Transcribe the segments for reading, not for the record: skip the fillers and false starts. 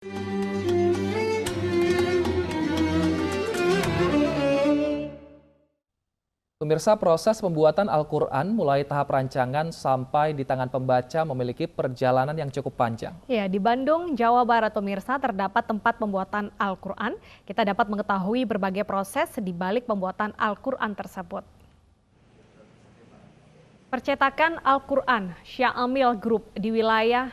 Pemirsa, proses pembuatan Al-Quran mulai tahap rancangan sampai di tangan pembaca memiliki perjalanan yang cukup panjang. Ya, di Bandung, Jawa Barat, pemirsa, terdapat tempat pembuatan Al-Quran. Kita dapat mengetahui berbagai proses di balik pembuatan Al-Quran tersebut. Percetakan Al-Quran Syamil Group di wilayah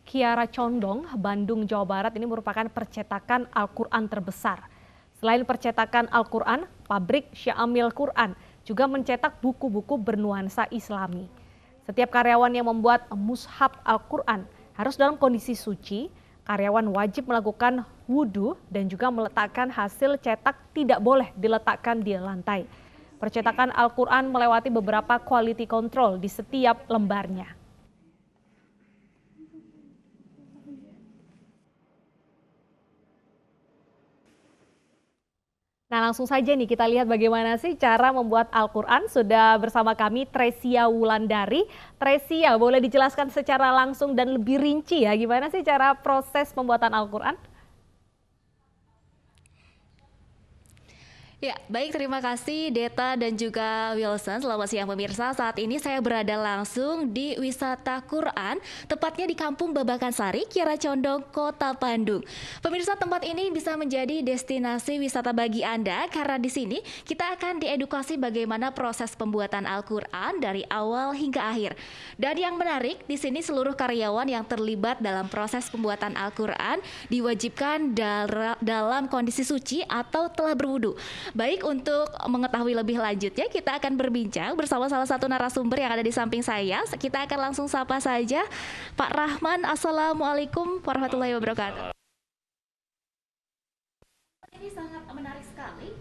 Kiara Condong, Bandung, Jawa Barat ini merupakan percetakan Al-Quran terbesar. Selain percetakan Al-Quran, pabrik Syamil Quran juga mencetak buku-buku bernuansa Islami. Setiap karyawan yang membuat mushaf Al-Quran harus dalam kondisi suci. Karyawan wajib melakukan wudhu dan juga meletakkan hasil cetak tidak boleh diletakkan di lantai. Percetakan Al-Quran melewati beberapa quality control di setiap lembarnya. Nah, langsung saja nih kita lihat bagaimana sih cara membuat Al-Quran. Sudah bersama kami Tresia Wulandari. Tresia, boleh dijelaskan secara langsung dan lebih rinci ya gimana sih cara proses pembuatan Al-Quran? Ya, baik, terima kasih Deta dan juga Wilson. Selamat siang pemirsa. Saat ini saya berada langsung di Wisata Quran, tepatnya di Kampung Babakan Sari, Kiara Condong, Kota Bandung. Pemirsa, tempat ini bisa menjadi destinasi wisata bagi Anda karena di sini kita akan diedukasi bagaimana proses pembuatan Al-Quran dari awal hingga akhir. Dan yang menarik, di sini seluruh karyawan yang terlibat dalam proses pembuatan Al-Quran diwajibkan dalam kondisi suci atau telah berwudu. Baik, untuk mengetahui lebih lanjutnya kita akan berbincang bersama salah satu narasumber yang ada di samping saya. Kita akan langsung sapa saja Pak Rahman. Assalamualaikum warahmatullahi wabarakatuh. Ini sangat menarik sekali.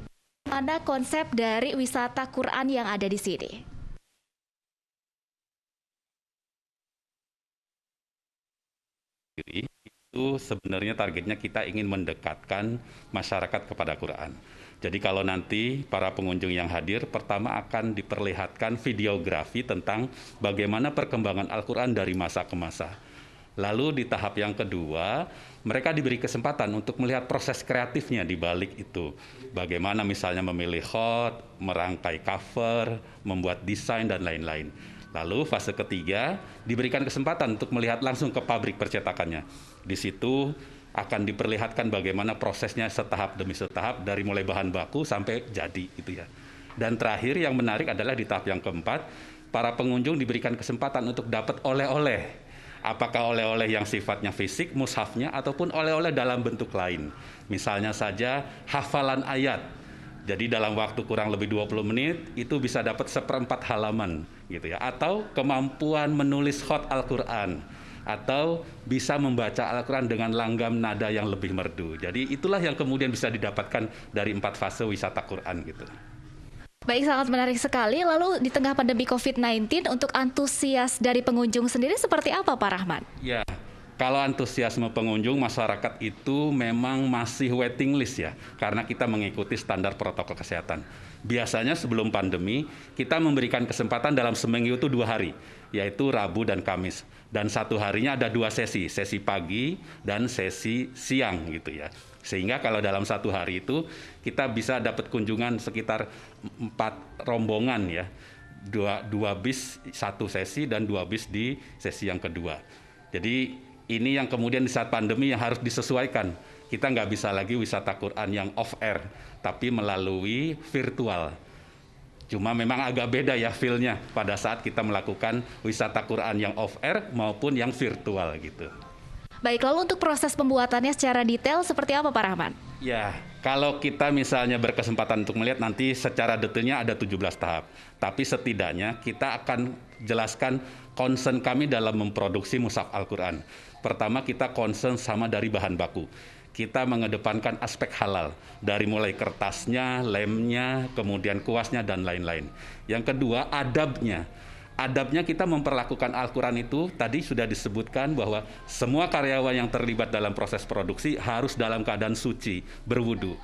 Mana konsep dari wisata Quran yang ada di sini? Itu sebenarnya targetnya kita ingin mendekatkan masyarakat kepada Quran. Jadi kalau nanti para pengunjung yang hadir, pertama akan diperlihatkan videografi tentang bagaimana perkembangan Al-Quran dari masa ke masa. Lalu di tahap yang kedua, mereka diberi kesempatan untuk melihat proses kreatifnya di balik itu. Bagaimana misalnya memilih khot, merangkai cover, membuat desain, dan lain-lain. Lalu fase ketiga, diberikan kesempatan untuk melihat langsung ke pabrik percetakannya. Di situ akan diperlihatkan bagaimana prosesnya setahap demi setahap dari mulai bahan baku sampai jadi gitu ya. Dan terakhir yang menarik adalah di tahap yang keempat, para pengunjung diberikan kesempatan untuk dapat oleh-oleh. Apakah oleh-oleh yang sifatnya fisik, mushafnya, ataupun oleh-oleh dalam bentuk lain. Misalnya saja hafalan ayat. Jadi dalam waktu kurang lebih 20 menit itu bisa dapat 1/4 halaman gitu ya. Atau kemampuan menulis khot Al-Quran. Atau bisa membaca Al-Quran dengan langgam nada yang lebih merdu. Jadi itulah yang kemudian bisa didapatkan dari 4 fase wisata Quran gitu. Baik, sangat menarik sekali. Lalu di tengah pandemi COVID-19 untuk antusias dari pengunjung sendiri seperti apa Pak Rahman? Ya, kalau antusiasme pengunjung masyarakat itu memang masih waiting list ya, karena kita mengikuti standar protokol kesehatan. Biasanya sebelum pandemi kita memberikan kesempatan dalam seminggu itu 2 hari, yaitu Rabu dan Kamis. Dan satu harinya ada 2 sesi, sesi pagi dan sesi siang gitu ya. Sehingga kalau dalam satu hari itu kita bisa dapat kunjungan sekitar 4 rombongan ya. 2 bis 1 sesi dan 2 bis di sesi yang kedua. Jadi ini yang kemudian di saat pandemi yang harus disesuaikan. Kita nggak bisa lagi wisata Quran yang off-air, tapi melalui virtual. Cuma memang agak beda ya feel-nya pada saat kita melakukan wisata Quran yang off-air maupun yang virtual gitu. Baik, lalu untuk proses pembuatannya secara detail seperti apa Pak Rahman? Ya, kalau kita misalnya berkesempatan untuk melihat nanti secara detailnya ada 17 tahap. Tapi setidaknya kita akan jelaskan concern kami dalam memproduksi mushaf Al-Quran. Pertama, kita concern sama dari bahan baku. Kita mengedepankan aspek halal, dari mulai kertasnya, lemnya, kemudian kuasnya, dan lain-lain. Yang kedua, adabnya. Adabnya kita memperlakukan Al-Quran itu, tadi sudah disebutkan bahwa semua karyawan yang terlibat dalam proses produksi harus dalam keadaan suci, berwudu.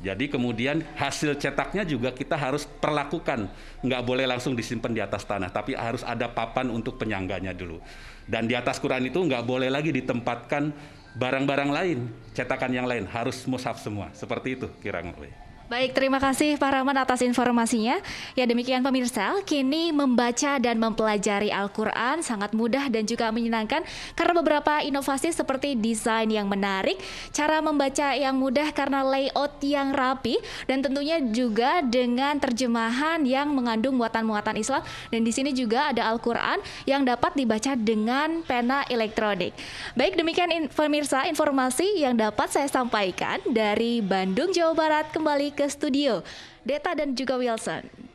Jadi kemudian hasil cetaknya juga kita harus perlakukan. Nggak boleh langsung disimpan di atas tanah, tapi harus ada papan untuk penyangganya dulu. Dan di atas Quran itu nggak boleh lagi ditempatkan barang-barang lain, cetakan yang lain harus mushaf semua. Seperti itu kira-kira. Baik, terima kasih Pak Rahman atas informasinya. Ya demikian pemirsa, kini membaca dan mempelajari Al-Quran sangat mudah dan juga menyenangkan karena beberapa inovasi seperti desain yang menarik, cara membaca yang mudah karena layout yang rapi, dan tentunya juga dengan terjemahan yang mengandung muatan-muatan Islam. Dan di sini juga ada Al-Quran yang dapat dibaca dengan pena elektronik. Baik, demikian pemirsa informasi yang dapat saya sampaikan dari Bandung, Jawa Barat. Kembali ke studio, Deta dan juga Wilson.